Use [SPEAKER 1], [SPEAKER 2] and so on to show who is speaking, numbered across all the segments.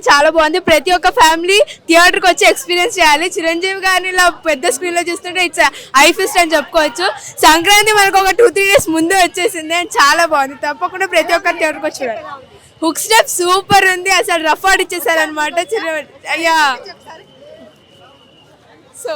[SPEAKER 1] చాలా బాగుంది. ప్రతి ఒక్క ఫ్యామిలీ థియేటర్కి వచ్చి ఎక్స్పీరియన్స్ చేయాలి. చిరంజీవి గారిని ఇలా పెద్ద స్క్రీన్లో చూస్తుంటే ఇట్స్ ఐ ఫీస్ట్ అని చెప్పుకోవచ్చు. సంక్రాంతి మనకు ఒక 2-3 డేస్ ముందే వచ్చేసింది అండ్ చాలా బాగుంది. తప్పకుండా ప్రతి ఒక్క థియేటర్కి వచ్చి చూడాలి. హుక్ స్టెప్ సూపర్ ఉంది, అసలు రఫ్ ఆడిచ్చేసారనమాట. సో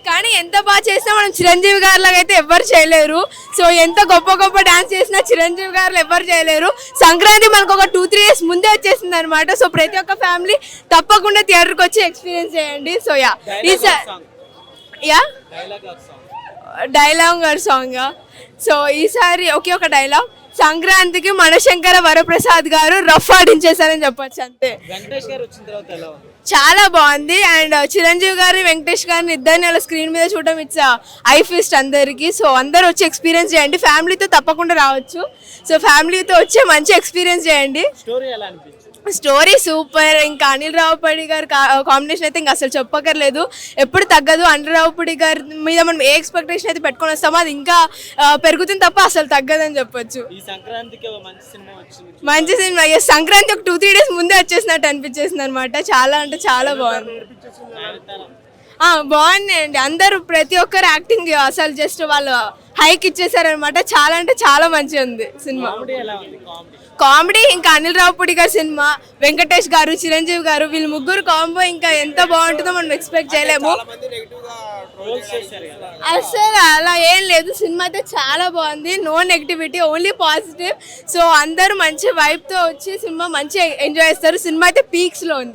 [SPEAKER 1] కానీ ఎంత బాగా చేసినా మనం చిరంజీవి గారిలాగా అయితే ఎవ్వరు చేయలేరు. సో ఎంత గొప్ప గొప్ప డాన్స్ చేసినా చిరంజీవి గారు ఎవ్వరు చేయలేరు. సంక్రాంతి మనకు ఒక 2-3 డేస్ ముందే వచ్చేసింది అనమాట. సో ప్రతి ఒక్క ఫ్యామిలీ తప్పకుండా థియేటర్కి వచ్చి ఎక్స్పీరియన్స్ చేయండి. So dialogue song. సో ఈసారి ఒకే ఒక డైలాగ్, సంక్రాంతికి మనశంకర వరప్రసాద్ గారు రఫ్ ఆడించేశారని చెప్పొచ్చు అంతే. చాలా బాగుంది. అండ్ చిరంజీవి గారిని వెంకటేష్ గారిని ఇద్దరిని అలా స్క్రీన్ మీద చూడడం ఇట్స్ ఐ ఫీస్ట్ అందరికి. సో అందరు వచ్చి ఎక్స్పీరియన్స్ చేయండి. ఫ్యామిలీతో తప్పకుండా రావచ్చు. సో ఫ్యామిలీతో వచ్చి మంచి ఎక్స్పీరియన్స్ చేయండి. Story super. ఇంకా అనిల్ రావుపూడి గారి కాంబినేషన్ అయితే ఇంకా అసలు చెప్పక్కర్లేదు, ఎప్పుడు తగ్గదు. అనిల్ రావుపూడి గారి మీద మనం ఏ ఎక్స్పెక్టేషన్ అయితే పెట్టుకొని వస్తామో అది ఇంకా పెరుగుతుంది తప్ప అసలు తగ్గదని చెప్పొచ్చు. మంచి సినిమా. సంక్రాంతి ఒక 2-3 డేస్ ముందే వచ్చేసినట్టు అనిపించేసింది అనమాట. చాలా అంటే చాలా బాగుంది. బాగుంది అండి. అందరూ ప్రతి ఒక్కరు యాక్టింగ్ అసలు జస్ట్ వాళ్ళు హైక్ ఇచ్చేసారనమాట. చాలా అంటే చాలా మంచిగా ఉంది సినిమా. కామెడీ ఇంకా అనిల్ రావుపూడి గారి సినిమా, వెంకటేష్ గారు, చిరంజీవి గారు, వీళ్ళు ముగ్గురు కాంబో ఇంకా ఎంత బాగుంటుందో మనం ఎక్స్పెక్ట్ చేయలేము. అసలు అలా ఏం లేదు. సినిమా అయితే చాలా బాగుంది. No negativity, only positive. So అందరూ మంచి వైబ్తో వచ్చి సినిమా మంచిగా ఎంజాయ్ చేస్తారు. సినిమా అయితే పీక్స్లో ఉంది.